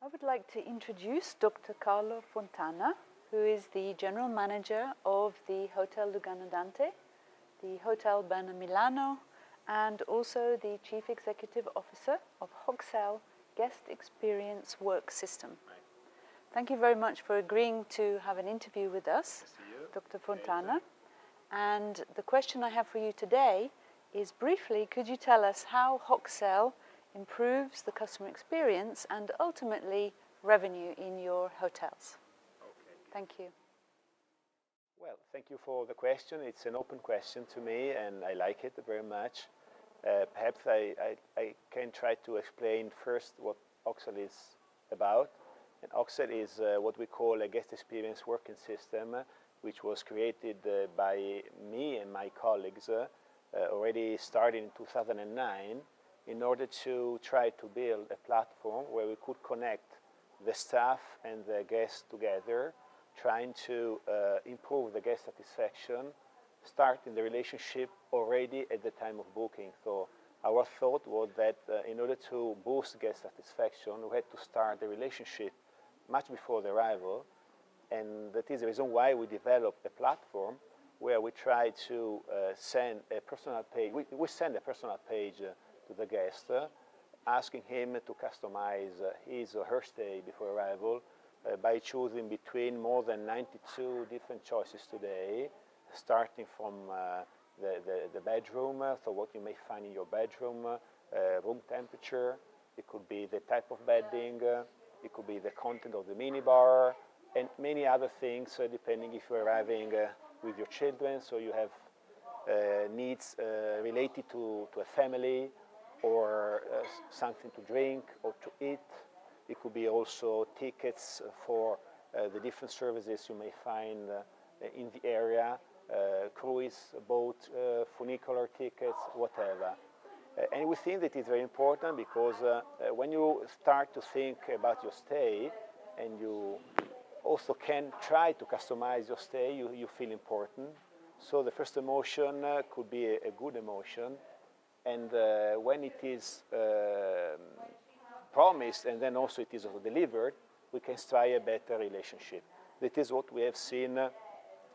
I would like to introduce Dr. Carlo Fontana, who is the General Manager of the Hotel Lugano Dante, the Hotel Berna Milano, and also the Chief Executive Officer of Hoxell Guest Experience Work System. Right. Thank you very much for agreeing to have an interview with us, Dr. Fontana. And the question I have for you today is, briefly, could you tell us how Hoxell improves the customer experience and ultimately revenue in your hotels? Okay. Thank you. Well, thank you for the question. It's an open question to me, and I like it very much. Perhaps I can try to explain first what Hoxell is about. And Hoxell is what we call a guest experience working system, which was created by me and my colleagues already starting in 2009 in order to try to build a platform where we could connect the staff and the guests together, trying to improve the guest satisfaction, starting the relationship already at the time of booking. So our thought was that in order to boost guest satisfaction, we had to start the relationship much before the arrival, and that is the reason why we developed a platform where we try to send a personal page. We send a personal page to the guest, asking him to customize his or her stay before arrival by choosing between more than 92 different choices today, starting from the bedroom, so what you may find in your bedroom, room temperature, it could be the type of bedding, it could be the content of the minibar, and many other things, depending if you're arriving with your children, so you have needs related to a family, or something to drink or to eat. It could be also tickets for the different services you may find in the area, cruise, boat, funicular tickets, whatever. And we think that it's very important because when you start to think about your stay and you also can try to customize your stay, you feel important. So the first emotion could be a good emotion. And when it is promised and then also it is also delivered, we can strike a better relationship. That is what we have seen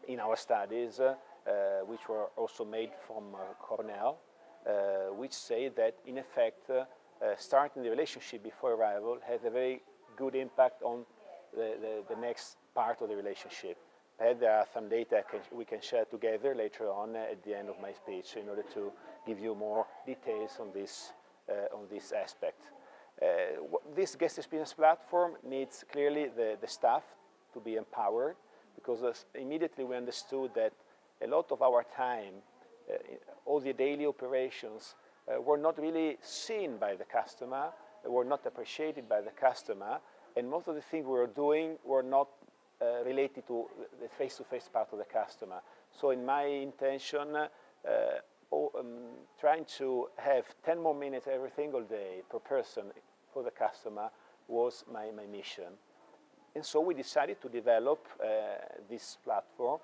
in our studies, which were also made from Cornell, which say that in effect starting the relationship before arrival has a very good impact on the next part of the relationship. There are some data we can share together later on at the end of my speech in order to give you more details on this aspect. This guest experience platform needs clearly the staff to be empowered, because immediately we understood that a lot of our time, all the daily operations were not really seen by the customer, were not appreciated by the customer, and most of the things we were doing were not related to the face-to-face part of the customer. So in my intention, trying to have 10 more minutes every single day per person for the customer was my mission. And so we decided to develop this platform,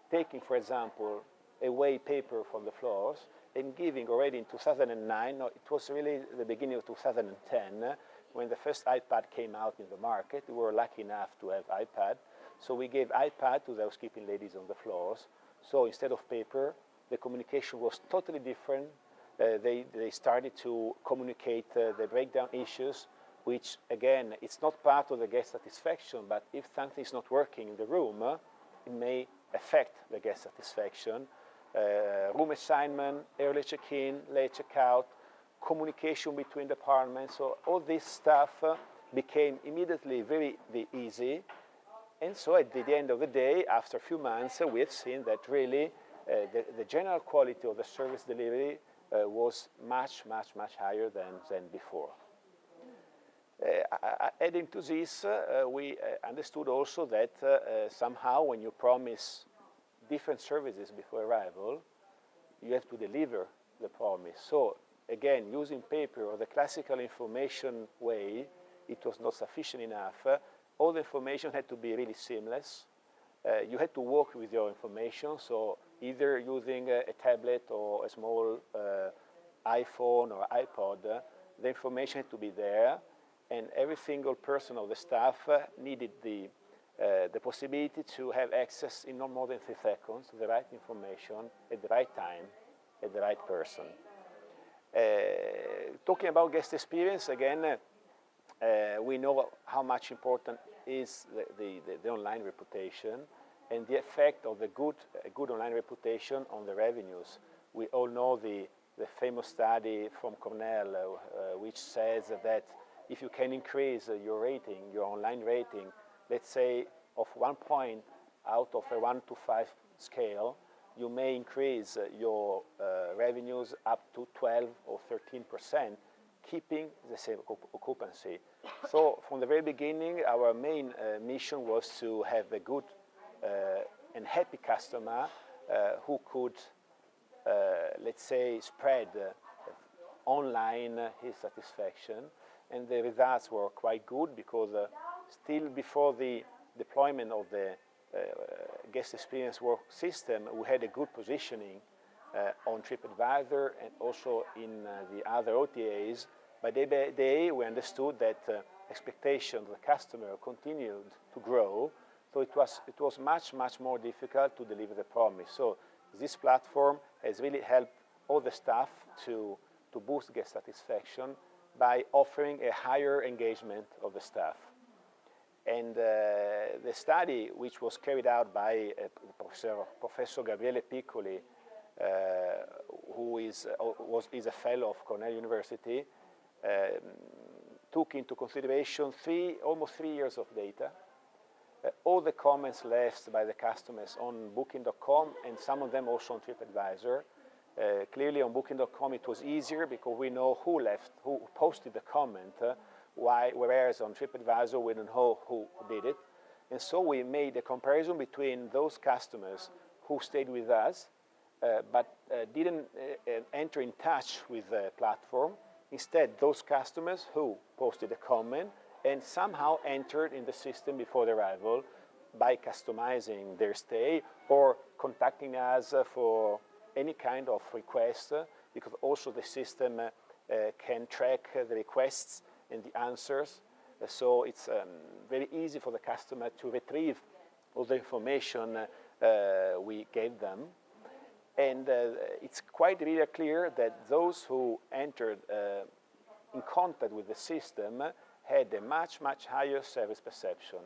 taking, for example, away paper from the floors and giving already in 2009, no, it was really the beginning of 2010, when the first iPad came out in the market. We were lucky enough to have iPad. So we gave iPad to the housekeeping ladies on the floors. So instead of paper, the communication was totally different. They started to communicate the breakdown issues, which again, it's not part of the guest satisfaction, but if something is not working in the room, it may affect the guest satisfaction. Room assignment, early check-in, late check-out, communication between departments. So all this stuff became immediately very easy. And so at the end of the day, after a few months, we have seen that really the general quality of the service delivery was much higher than before. Adding to this, we understood also that somehow when you promise different services before arrival, you have to deliver the promise. So again, using paper or the classical information way, it was not sufficient enough. All the information had to be really seamless. You had to work with your information, so either using a tablet or a small iPhone or iPod, the information had to be there. and every single person of the staff needed the possibility to have access in no more than 3 seconds to the right information at the right time, at the right person. Talking about guest experience, again, we know how much important is the online reputation and the effect of the good online reputation on the revenues. We all know the famous study from Cornell, which says that if you can increase your rating, your online rating, let's say of 1 point out of a 1 to 5 scale, you may increase your revenues up to 12 or 13%, keeping the same occupancy. So from the very beginning, our main mission was to have a good and happy customer who could, let's say, spread online his satisfaction. And the results were quite good because still before the deployment of the guest experience work system, we had a good positioning on TripAdvisor and also in the other OTAs. By day by day, we understood that expectations of the customer continued to grow, so it was much more difficult to deliver the promise. So this platform has really helped all the staff to boost guest satisfaction by offering a higher engagement of the staff. And the study, which was carried out by Professor Gabriele Piccoli, who is a fellow of Cornell University, took into consideration almost 3 years of data, all the comments left by the customers on Booking.com and some of them also on TripAdvisor. Clearly on Booking.com it was easier because we know who posted the comment, whereas on TripAdvisor we don't know who did it. And so we made a comparison between those customers who stayed with us but didn't enter in touch with the platform. Instead, those customers who posted a comment and somehow entered in the system before the arrival by customizing their stay or contacting us for any kind of request, because also the system can track the requests and the answers. So it's very easy for the customer to retrieve all the information we gave them. And it's quite really clear that those who entered in contact with the system had a much higher service perception,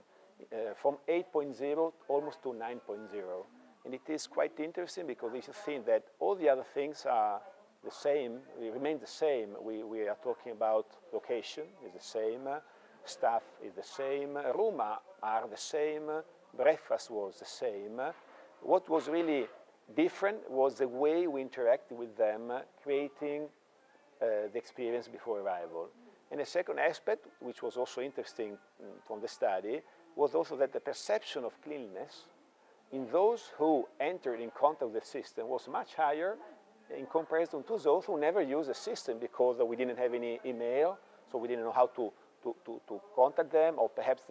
from 8.0 almost to 9.0. And it is quite interesting because you think that all the other things are the same, remain the same. We are talking about location is the same, staff is the same, room are the same, breakfast was the same. What was really different was the way we interacted with them, creating the experience before arrival. And the second aspect, which was also interesting from the study, was also that the perception of cleanliness in those who entered in contact with the system was much higher in comparison to those who never used the system because we didn't have any email, so we didn't know how to contact them, or perhaps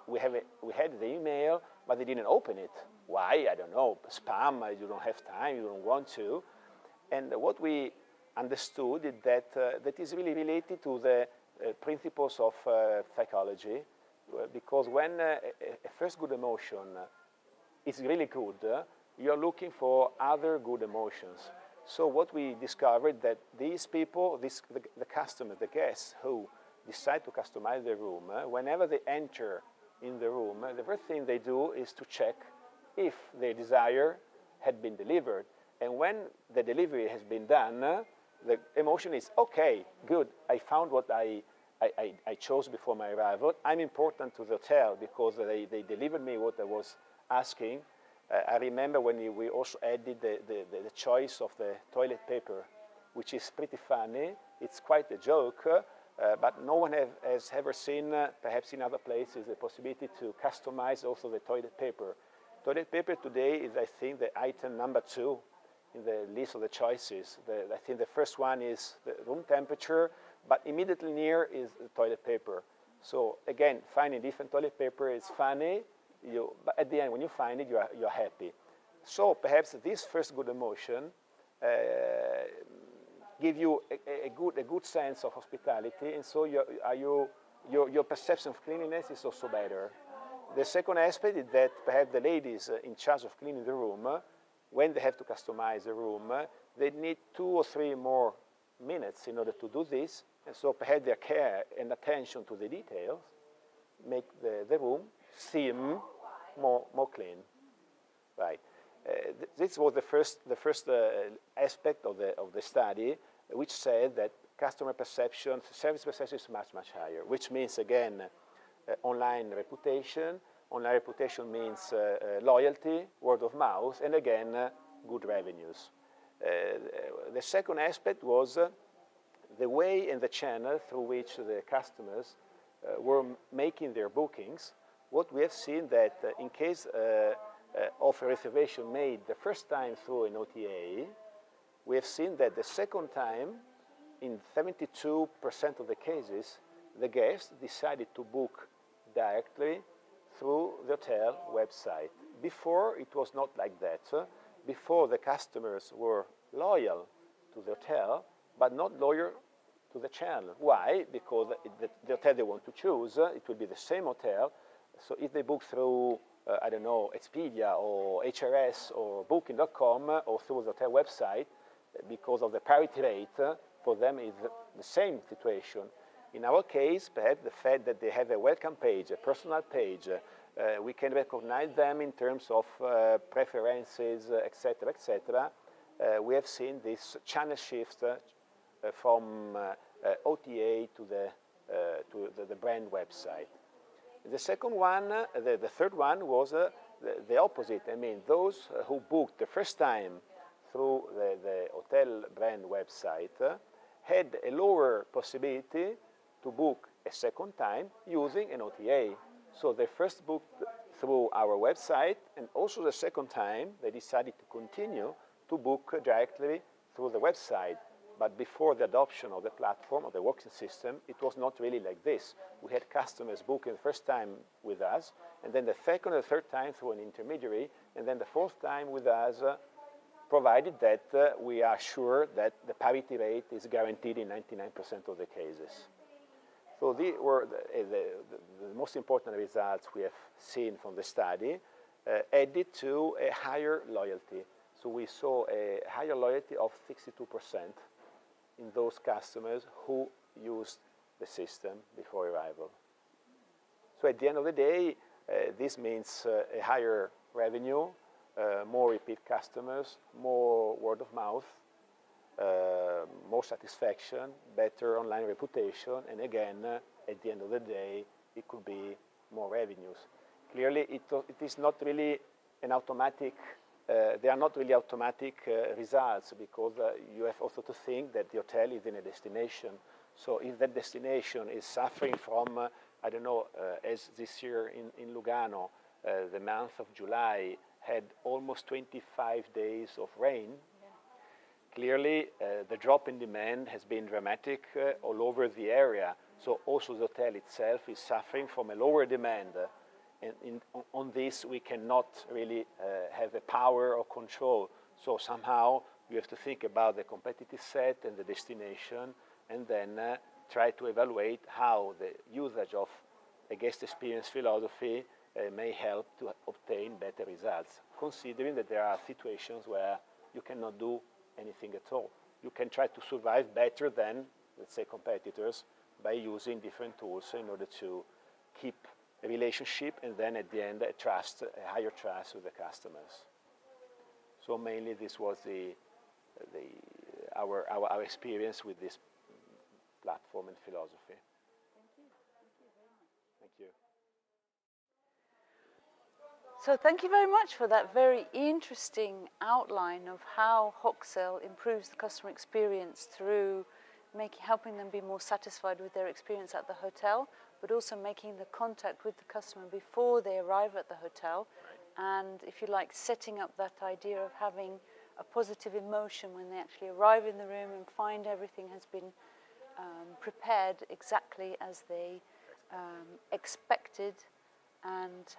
we had the email, but they didn't open it. Why? I don't know. Spam, you don't have time, you don't want to. And what we understood is that that is really related to the principles of psychology, because when a first good emotion is really good, you're looking for other good emotions. So what we discovered that these people, the customers, the guests who decide to customize the room, whenever they enter in the room, the first thing they do is to check if their desire had been delivered. And when the delivery has been done, the emotion is, okay, good, I found what I chose before my arrival. I'm important to the hotel because they delivered me what I was asking. I remember when we also added the choice of the toilet paper, which is pretty funny. It's quite a joke, but no one has ever seen, perhaps in other places, the possibility to customize also the toilet paper. Toilet paper today is, I think, the item number 2 in the list of the choices. I think the first one is the room temperature, but immediately near is the toilet paper. So again, finding different toilet paper is funny, but at the end, when you find it, you're happy. So perhaps this first good emotion give you a good sense of hospitality, and so your perception of cleanliness is also better. The second aspect is that perhaps the ladies in charge of cleaning the room, when they have to customize the room, they need 2 or 3 more minutes in order to do this, and so perhaps their care and attention to the details make the room seem more clean. Right. This was the first aspect of the study, which said that customer perception, service perception is much higher, which means again online reputation. Online reputation means loyalty, word of mouth, and again good revenues. The second aspect was the way and the channel through which the customers were making their bookings. What we have seen that in case of a reservation made the first time through an OTA, we have seen that the second time, in 72% of the cases, the guests decided to book directly through the hotel website. Before, it was not like that. Before, the customers were loyal to the hotel, but not loyal to the channel. Why? Because the hotel they want to choose, it will be the same hotel. So if they book through, I don't know, Expedia or HRS or Booking.com or through the hotel website, because of the parity rate, for them is the same situation. In our case, perhaps the fact that they have a welcome page, a personal page, we can recognize them in terms of preferences, etc., etc. We have seen this channel shift from OTA to the brand website. The second one, the third one was the opposite. I mean, those who booked the first time through the hotel brand website had a lower possibility to book a second time using an OTA. So they first booked through our website, and also the second time they decided to continue to book directly through the website. But before the adoption of the platform, of the working system, it was not really like this. We had customers booking the first time with us, and then the second or third time through an intermediary, and then the fourth time with us, provided that we are sure that the parity rate is guaranteed in 99% of the cases. So these were the most important results we have seen from the study, added to a higher loyalty. So we saw a higher loyalty of 62% in those customers who used the system before arrival. So at the end of the day, this means a higher revenue, more repeat customers, more word of mouth, more satisfaction, better online reputation, and again, at the end of the day, it could be more revenues. Clearly, it is not really an automatic, they are not really automatic results, because you have also to think that the hotel is in a destination. So if that destination is suffering from, I don't know, as this year in Lugano, the month of July had almost 25 days of rain. Clearly, the drop in demand has been dramatic all over the area. So also the hotel itself is suffering from a lower demand. And on this, we cannot really have a power or control. So somehow, you have to think about the competitive set and the destination, and then try to evaluate how the usage of a guest experience philosophy may help to obtain better results, considering that there are situations where you cannot do anything at all. You can try to survive better than, let's say, competitors by using different tools in order to keep a relationship, and then at the end, a higher trust with the customers. So mainly this was our experience with this platform and philosophy. Thank you. Thank you very much. Thank you. So thank you very much for that very interesting outline of how Hoxell improves the customer experience through helping them be more satisfied with their experience at the hotel, but also making the contact with the customer before they arrive at the hotel. And if you like, setting up that idea of having a positive emotion when they actually arrive in the room and find everything has been prepared exactly as they expected, and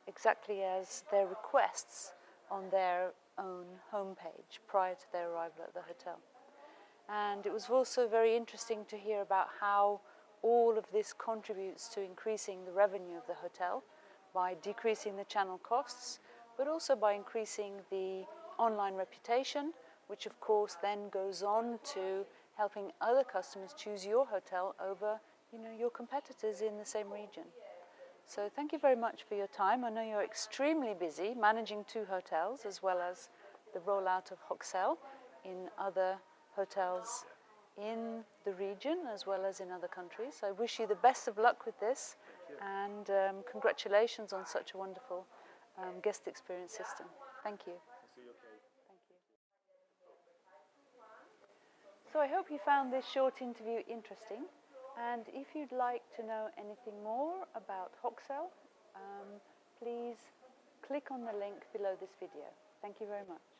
exactly as their requests on their own homepage prior to their arrival at the hotel. And it was also very interesting to hear about how all of this contributes to increasing the revenue of the hotel by decreasing the channel costs, but also by increasing the online reputation, which of course then goes on to helping other customers choose your hotel over, your competitors in the same region. So thank you very much for your time. I know you're extremely busy managing 2 hotels as well as the rollout of Hoxell in other hotels in the region as well as in other countries. I wish you the best of luck with this, and congratulations on such a wonderful guest experience system. Thank you. Thank you. So I hope you found this short interview interesting, and if you'd like to know anything more about Hoxell, please click on the link below this video. Thank you very much.